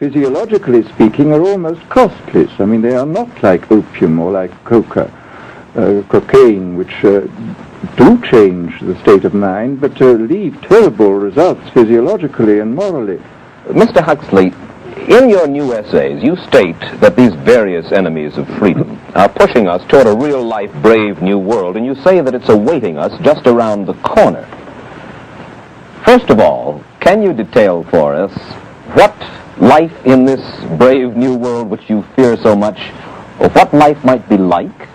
physiologically speaking, are almost costless. I mean, they are not like opium or like cocaine, which do change the state of mind, but leave terrible results physiologically and morally. Mr. Huxley, in your new essays, you state that these various enemies of freedom are pushing us toward a real-life, brave new world, and you say that it's awaiting us just around the corner. First of all, can you detail for us what life in this brave new world which you fear so much, or what life might be like?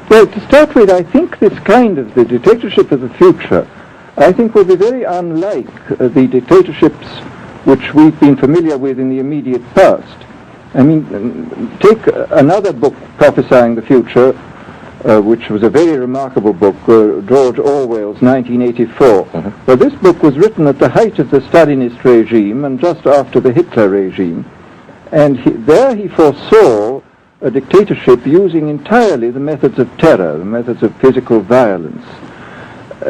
Well, to start with, I think this kind of the dictatorship of the future, I think will be very unlike the dictatorships which we've been familiar with in the immediate past. I mean, take another book prophesying the future, which was a very remarkable book, George Orwell's 1984. Mm-hmm. Well, this book was written at the height of the Stalinist regime and just after the Hitler regime. And there he foresaw a dictatorship using entirely the methods of terror, the methods of physical violence.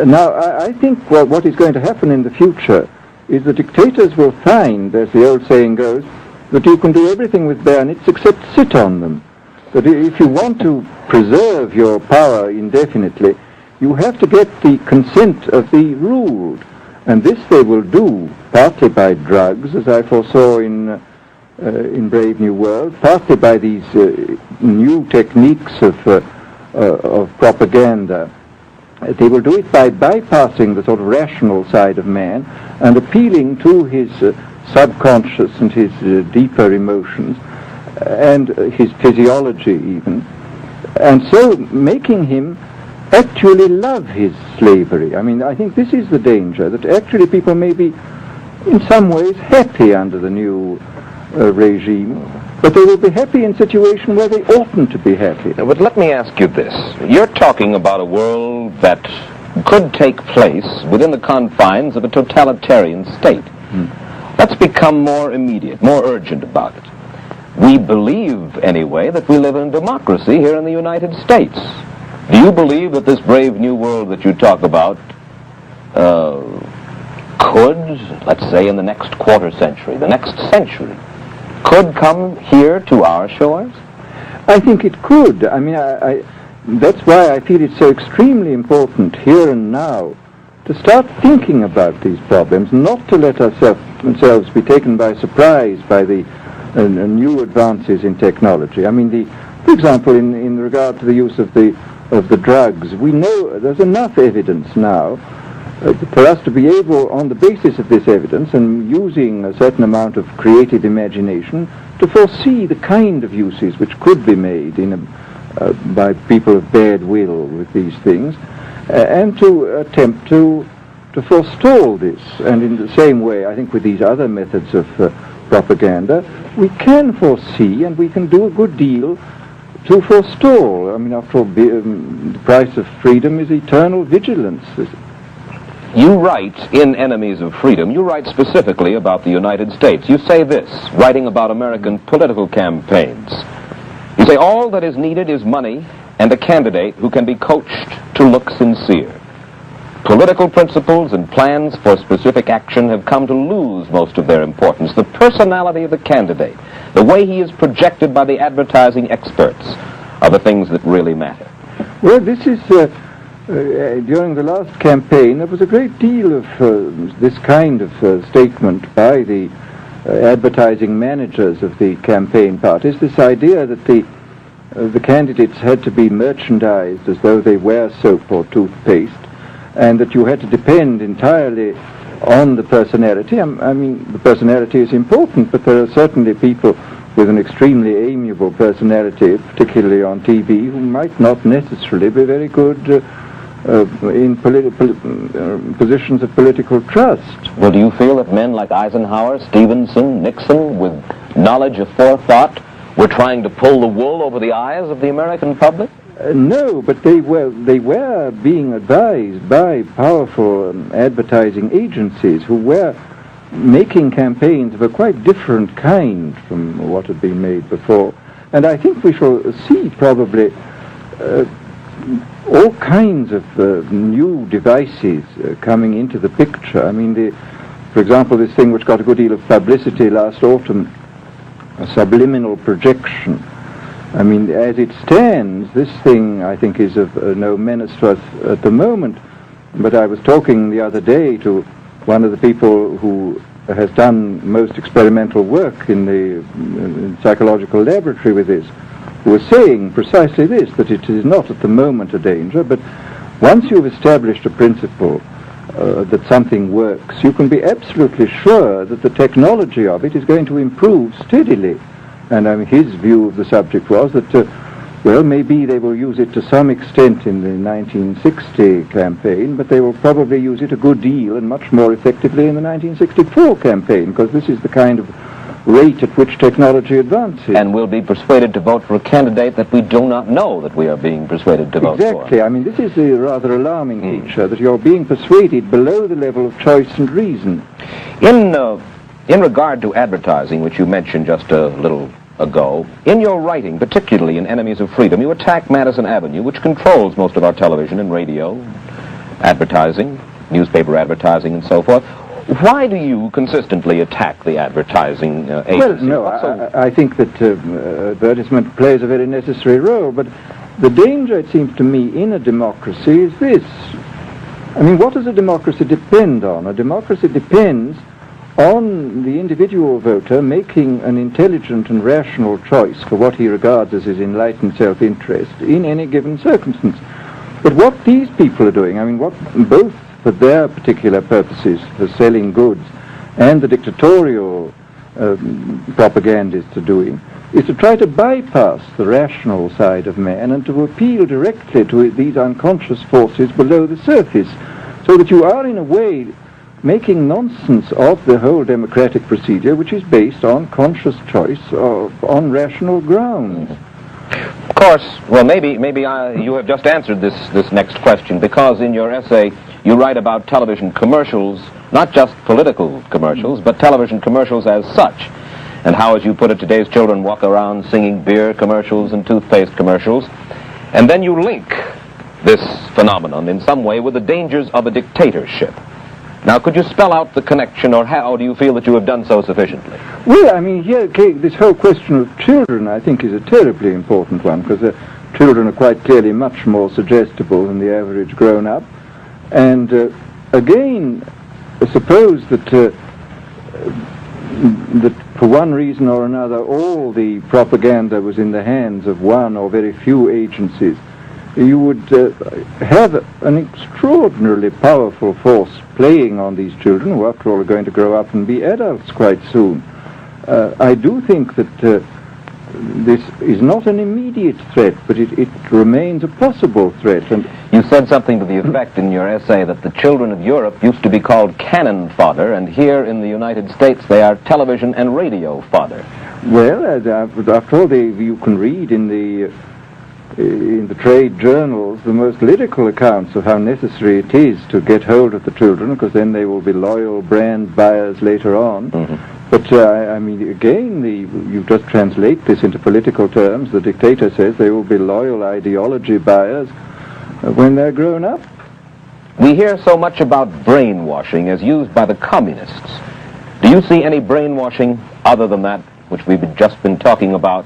Now, I think what is going to happen in the future is the dictators will find, as the old saying goes, that you can do everything with bayonets except sit on them. That if you want to preserve your power indefinitely, you have to get the consent of the ruled. And this they will do partly by drugs, as I foresaw in Brave New World, partly by these new techniques of propaganda. They will do it by bypassing the sort of rational side of man and appealing to his subconscious and his deeper emotions and his physiology even, and so making him actually love his slavery. I mean, I think this is the danger, that actually people may be in some ways happy under the new regime, but they will be happy in situations where they oughtn't to be happy. But let me ask you this. You're talking about a world that could take place within the confines of a totalitarian state. Let's become more immediate, more urgent about it. We believe, anyway, that we live in a democracy here in the United States. Do you believe that this brave new world that you talk about could, let's say in the next quarter century, the next century, could come here to our shores? I think it could. I mean, that's why I feel it's so extremely important here and now to start thinking about these problems, not to let ourselves be taken by surprise by the new advances in technology. I mean, for example, in regard to the use of the drugs, we know there's enough evidence now for us to be able, on the basis of this evidence and using a certain amount of creative imagination, to foresee the kind of uses which could be made by people of bad will with these things, and to attempt to forestall this. And in the same way, I think with these other methods of propaganda, we can foresee and we can do a good deal to forestall. I mean, after all, the price of freedom is eternal vigilance. You write in Enemies of Freedom, you write specifically about the United States. You say this, writing about American political campaigns. You say, all that is needed is money and a candidate who can be coached to look sincere. Political principles and plans for specific action have come to lose most of their importance. The personality of the candidate, the way he is projected by the advertising experts, are the things that really matter. Well, this is... during the last campaign, there was a great deal of this kind of statement by the advertising managers of the campaign parties, this idea that the candidates had to be merchandised as though they were soap or toothpaste, and that you had to depend entirely on the personality. I mean, the personality is important, but there are certainly people with an extremely amiable personality, particularly on TV, who might not necessarily be very good in positions of political trust. Well, do you feel that men like Eisenhower, Stevenson, Nixon, with knowledge of forethought, were trying to pull the wool over the eyes of the American public? No, but they were being advised by powerful advertising agencies who were making campaigns of a quite different kind from what had been made before. And I think we shall see probably all kinds of new devices coming into the picture. I mean, for example, this thing which got a good deal of publicity last autumn a subliminal projection. I mean, as it stands, this thing, I think, is of no menace to us at the moment. But I was talking the other day to one of the people who has done most experimental work in the psychological laboratory with this, who was saying precisely this, that it is not at the moment a danger, but once you've established a principle that something works, you can be absolutely sure that the technology of it is going to improve steadily. And his view of the subject was that, well, maybe they will use it to some extent in the 1960 campaign, but they will probably use it a good deal and much more effectively in the 1964 campaign, because this is the kind of rate at which technology advances. And we'll be persuaded to vote for a candidate that we do not know that we are being persuaded to vote for. Exactly. I mean, this is a rather alarming feature, that you're being persuaded below the level of choice and reason. In regard to advertising, which you mentioned just a little ago, in your writing, particularly in Enemies of Freedom, you attack Madison Avenue, which controls most of our television and radio advertising, newspaper advertising, and so forth. Why do you consistently attack the advertising agency? Well, no, I think that advertisement plays a very necessary role, but the danger, it seems to me, in a democracy is this. I mean, what does a democracy depend on? A democracy depends on the individual voter making an intelligent and rational choice for what he regards as his enlightened self-interest in any given circumstance. But what these people are doing, I mean, what both for their particular purposes for selling goods and the dictatorial propagandists are doing, is to try to bypass the rational side of man and to appeal directly to these unconscious forces below the surface, so that you are in a way making nonsense of the whole democratic procedure, which is based on conscious choice on rational grounds. Of course, well, maybe you have just answered this next question, because in your essay you write about television commercials, not just political commercials, but television commercials as such, and how, as you put it, today's children walk around singing beer commercials and toothpaste commercials, and then you link this phenomenon in some way with the dangers of a dictatorship. Now, could you spell out the connection, or how do you feel that you have done so sufficiently? Well, I mean, here, this whole question of children, I think, is a terribly important one, because children are quite clearly much more suggestible than the average grown-up. And again, suppose that that for one reason or another, all the propaganda was in the hands of one or very few agencies, you would have an extraordinarily powerful force playing on these children, who after all are going to grow up and be adults quite soon. I do think that this is not an immediate threat, but it remains a possible threat. And you said something to the effect in your essay that the children of Europe used to be called cannon fodder, and here in the United States they are television and radio fodder. Well, after all, you can read in the trade journals the most lyrical accounts of how necessary it is to get hold of the children, because then they will be loyal brand buyers later on. Mm-hmm. But, I mean, again, you just translate this into political terms. The dictator says they will be loyal ideology buyers when they're grown up. We hear so much about brainwashing as used by the communists. Do you see any brainwashing other than that which we've just been talking about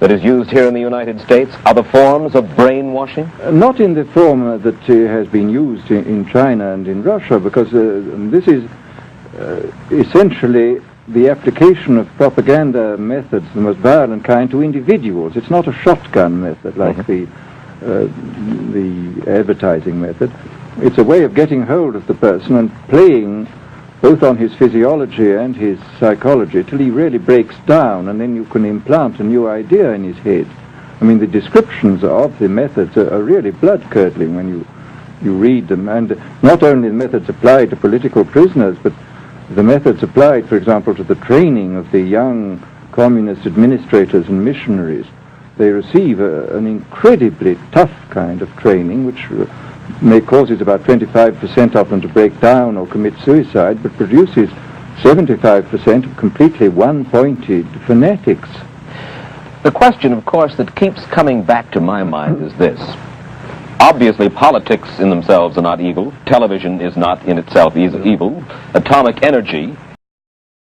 that is used here in the United States? Other forms of brainwashing? Not in the form that has been used in China and in Russia, because this is essentially the application of propaganda methods, the most violent kind, to individuals. It's not a shotgun method like the advertising method. It's a way of getting hold of the person and playing both on his physiology and his psychology till he really breaks down, and then you can implant a new idea in his head. I mean, the descriptions of the methods are really blood-curdling when you read them, and not only the methods applied to political prisoners, but the methods applied, for example, to the training of the young communist administrators and missionaries. They receive an incredibly tough kind of training, which causes about 25% of them to break down or commit suicide, but produces 75% of completely one-pointed fanatics. The question, of course, that keeps coming back to my mind is this. Obviously, politics in themselves are not evil. Television is not in itself evil. Atomic energy